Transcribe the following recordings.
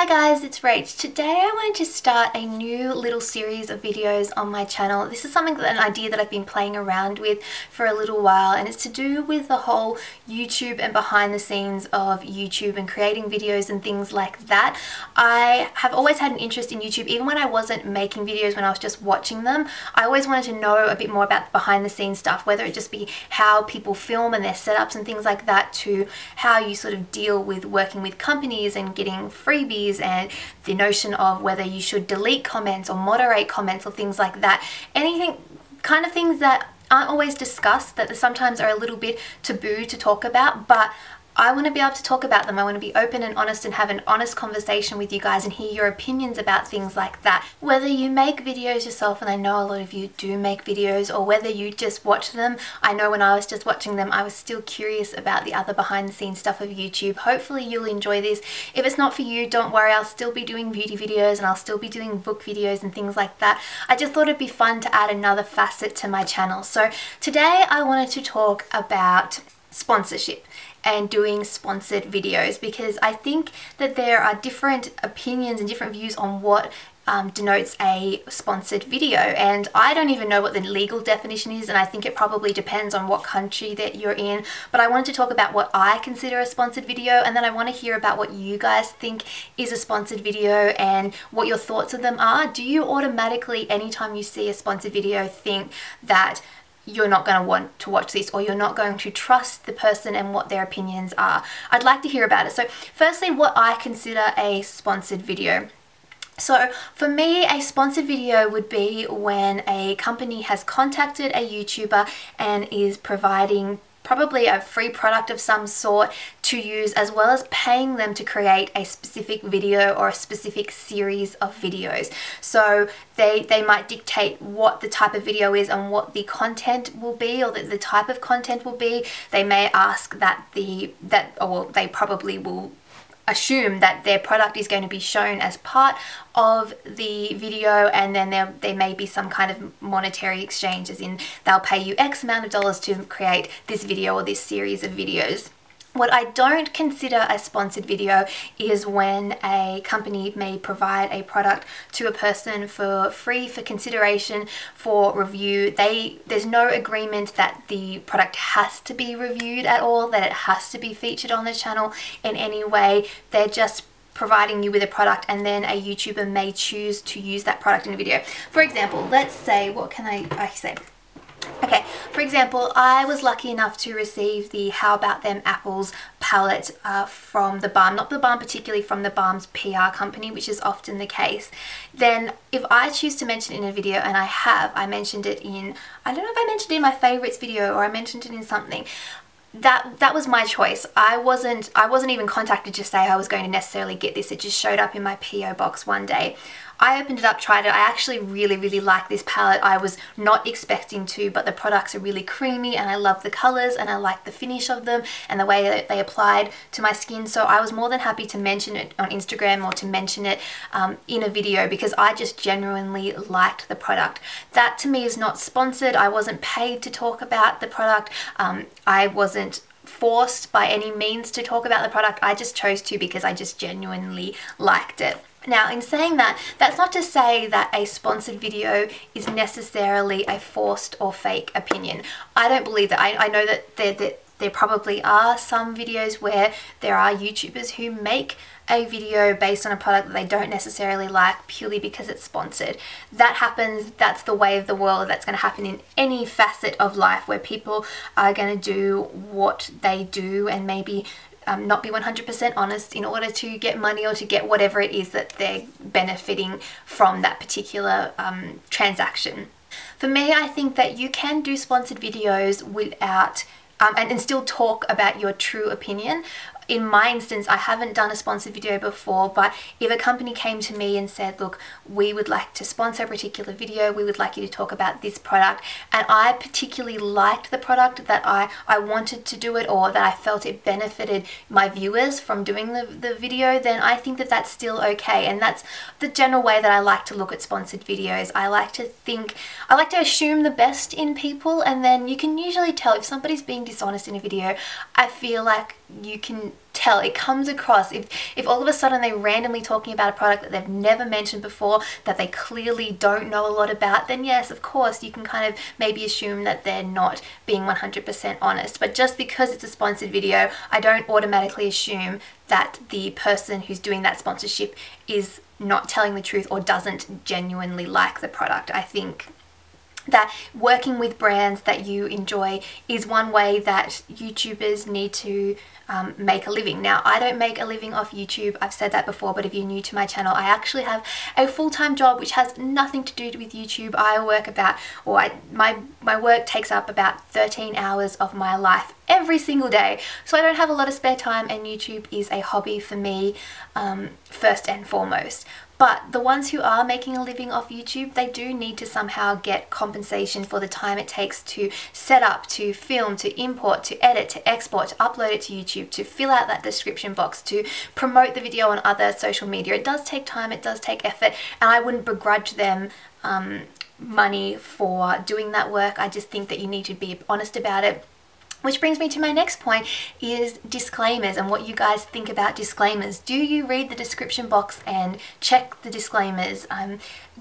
Hi guys, it's Rach. Today I wanted to start a new little series of videos on my channel. This is an idea that I've been playing around with for a little while, and it's to do with the whole YouTube and behind the scenes of YouTube and creating videos and things like that. I have always had an interest in YouTube, even when I wasn't making videos, when I was just watching them. I always wanted to know a bit more about the behind the scenes stuff, whether it just be how people film and their setups and things like that, to how you sort of deal with working with companies and getting freebies, and the notion of whether you should delete comments or moderate comments or things like that. Anything, kind of things that aren't always discussed, that sometimes are a little bit taboo to talk about, but I want to be able to talk about them. I want to be open and honest and have an honest conversation with you guys and hear your opinions about things like that. Whether you make videos yourself, and I know a lot of you do make videos, or whether you just watch them. I know when I was just watching them, I was still curious about the other behind the scenes stuff of YouTube. Hopefully you'll enjoy this. If it's not for you, don't worry, I'll still be doing beauty videos and I'll still be doing book videos and things like that. I just thought it'd be fun to add another facet to my channel. So today I wanted to talk about sponsorship and doing sponsored videos, because I think that there are different opinions and different views on what denotes a sponsored video, and I don't even know what the legal definition is, and I think it probably depends on what country that you're in. But I wanted to talk about what I consider a sponsored video, and then I want to hear about what you guys think is a sponsored video and what your thoughts of them are. Do you automatically, anytime you see a sponsored video, think that you're not going to want to watch this, or you're not going to trust the person and what their opinions are? I'd like to hear about it. So firstly, what I consider a sponsored video. So for me, a sponsored video would be when a company has contacted a YouTuber and is providing probably a free product of some sort to use, as well as paying them to create a specific video or a specific series of videos. So they might dictate what the type of video is and what the content will be, or the type of content will be. They may ask that they probably will assume that their product is going to be shown as part of the video, and then there may be some kind of monetary exchange, as in they'll pay you X amount of dollars to create this video or this series of videos. What I don't consider a sponsored video is when a company may provide a product to a person for free, for consideration, for review. There's no agreement that the product has to be reviewed at all, that it has to be featured on the channel in any way. They're just providing you with a product, and then a YouTuber may choose to use that product in a video. For example, let's say, what can I say? Okay, for example, I was lucky enough to receive the How About Them Apples palette from The Balm, not The Balm particularly, from The Balm's PR company, which is often the case. Then if I choose to mention it in a video, and I mentioned it in, I don't know if I mentioned it in my favorites video or I mentioned it in something, that was my choice. I wasn't even contacted to say I was going to necessarily get this. It just showed up in my PO box one day. I opened it up, tried it. I actually really like this palette. I was not expecting to, but the products are really creamy, and I love the colors, and I like the finish of them and the way that they applied to my skin. So I was more than happy to mention it on Instagram, or to mention it in a video, because I just genuinely liked the product. That to me is not sponsored. I wasn't paid to talk about the product. I wasn't forced by any means to talk about the product. I just chose to because I just genuinely liked it. Now, in saying that, that's not to say that a sponsored video is necessarily a forced or fake opinion. I don't believe that. I know that there probably are some videos where there are YouTubers who make a video based on a product that they don't necessarily like purely because it's sponsored. That happens. That's the way of the world. That's going to happen in any facet of life, where people are going to do what they do and maybe not be 100% honest in order to get money, or to get whatever it is that they're benefiting from that particular transaction. For me, I think that you can do sponsored videos without and still talk about your true opinion. In my instance, I haven't done a sponsored video before, but if a company came to me and said, look, we would like to sponsor a particular video, we would like you to talk about this product, and I particularly liked the product, that I wanted to do it, or that I felt it benefited my viewers from doing the video, then I think that that's still okay. And that's the general way that I like to look at sponsored videos. I like to assume the best in people, and then you can usually tell if somebody's being dishonest in a video. I feel like you can tell. It comes across, if all of a sudden they're randomly talking about a product that they've never mentioned before, that they clearly don't know a lot about, then yes, of course, you can kind of maybe assume that they're not being 100% honest. But just because it's a sponsored video, I don't automatically assume that the person who's doing that sponsorship is not telling the truth or doesn't genuinely like the product. I think that working with brands that you enjoy is one way that YouTubers need to make a living. Now, I don't make a living off YouTube, I've said that before, but if you're new to my channel, I actually have a full-time job which has nothing to do with YouTube. I work about, or my work takes up about 13 hours of my life every single day, so I don't have a lot of spare time, and YouTube is a hobby for me first and foremost. But the ones who are making a living off YouTube, they do need to somehow get compensation for the time it takes to set up, to film, to import, to edit, to export, to upload it to YouTube, to fill out that description box, to promote the video on other social media. It does take time, it does take effort, and I wouldn't begrudge them money for doing that work. I just think that you need to be honest about it. Which brings me to my next point, is disclaimers and what you guys think about disclaimers. Do you read the description box and check the disclaimers?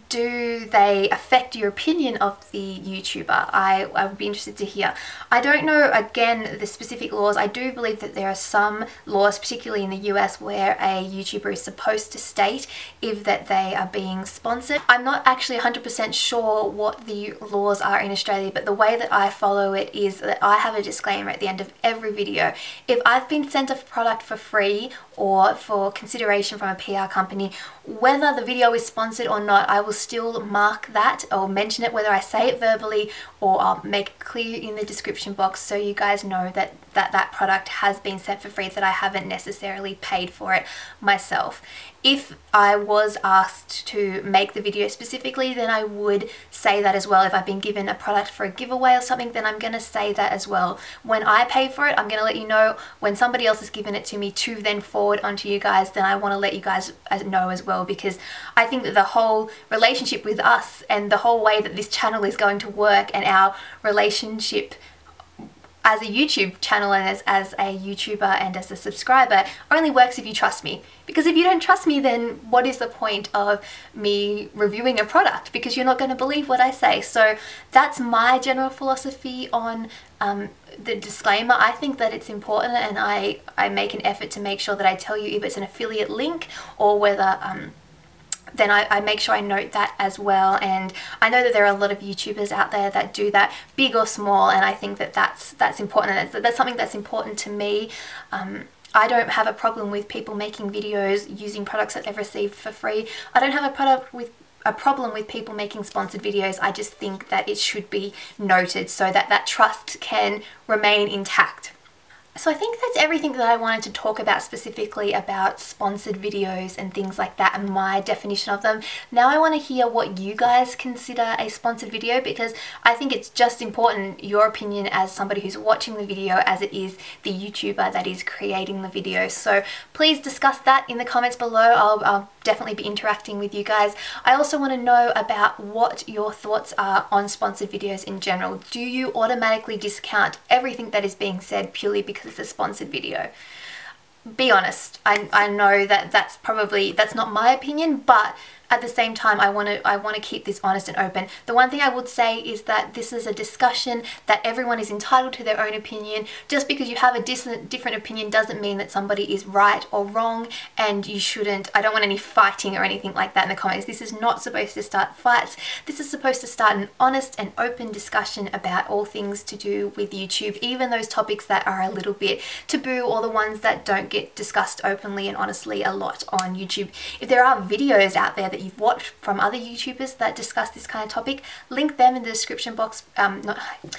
Do they affect your opinion of the YouTuber? I would be interested to hear. I don't know, again, the specific laws. I do believe that there are some laws, particularly in the US, where a YouTuber is supposed to state if that they are being sponsored. I'm not actually 100% sure what the laws are in Australia, but the way that I follow it is that I have a disclaimer at the end of every video. If I've been sent a product for free or for consideration from a PR company, whether the video is sponsored or not, I will still mark that or mention it, whether I say it verbally or I'll make it clear in the description box so you guys know that that product has been sent for free, that I haven't necessarily paid for it myself. If I was asked to make the video specifically, then I would say that as well. If I've been given a product for a giveaway or something, then I'm going to say that as well. When I pay for it, I'm going to let you know. When somebody else has given it to me to then forward onto you guys, then I want to let you guys know as well, because I think that the whole relationship with us and the whole way that this channel is going to work and our relationship as a YouTube channel and as a YouTuber and as a subscriber only works if you trust me. Because if you don't trust me, then what is the point of me reviewing a product? Because you're not going to believe what I say. So that's my general philosophy on the disclaimer. I think that it's important, and I make an effort to make sure that I tell you if it's an affiliate link or whether then I make sure I note that as well. And I know that there are a lot of YouTubers out there that do that, big or small, and I think that that's important, and that's something that's important to me. I don't have a problem with people making videos using products that they've received for free. I don't have a problem with people making sponsored videos. I just think that it should be noted so that that trust can remain intact. So I think that's everything that I wanted to talk about specifically about sponsored videos and things like that and my definition of them. Now I want to hear what you guys consider a sponsored video, because I think it's just important, your opinion as somebody who's watching the video, as it is the YouTuber that is creating the video. So please discuss that in the comments below. I'll definitely be interacting with you guys. I also want to know about what your thoughts are on sponsored videos in general. Do you automatically discount everything that is being said purely because it's a sponsored video? Be honest. I know that that's not my opinion, but at the same time, I want to keep this honest and open. The one thing I would say is that this is a discussion, that everyone is entitled to their own opinion. Just because you have a different opinion doesn't mean that somebody is right or wrong, and you shouldn't. I don't want any fighting or anything like that in the comments. This is not supposed to start fights. This is supposed to start an honest and open discussion about all things to do with YouTube, even those topics that are a little bit taboo or the ones that don't get discussed openly and honestly a lot on YouTube. If there are videos out there that you've watched from other YouTubers that discuss this kind of topic, link them in the description box.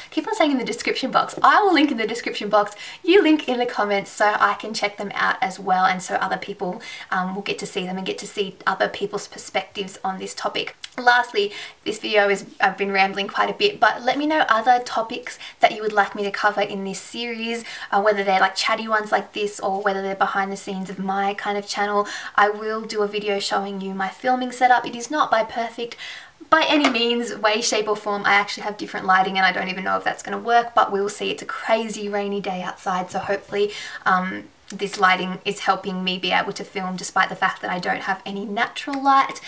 Keep on saying in the description box. I will link in the description box. You link in the comments so I can check them out as well, and so other people will get to see them and get to see other people's perspectives on this topic. Lastly, this video I've been rambling quite a bit, but let me know other topics that you would like me to cover in this series, whether they're like chatty ones like this or whether they're behind the scenes of my kind of channel. I will do a video showing you my filming setup. It is not by perfect by any means, way, shape or form, I actually have different lighting and I don't even know if that's going to work, but we'll see. It's a crazy rainy day outside, so hopefully this lighting is helping me be able to film despite the fact that I don't have any natural light.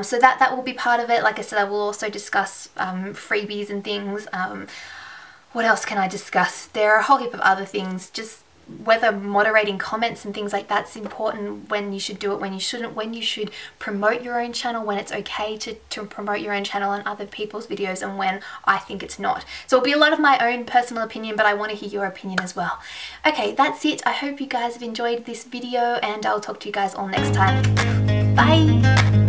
So that will be part of it. Like I said, I will also discuss freebies and things. What else can I discuss? There are a whole heap of other things, just whether moderating comments and things like that's important, when you should do it, when you shouldn't, when you should promote your own channel, when it's okay to promote your own channel and other people's videos, and when I think it's not. So it'll be a lot of my own personal opinion, but I want to hear your opinion as well. Okay, that's it. I hope you guys have enjoyed this video and I'll talk to you guys all next time. Bye!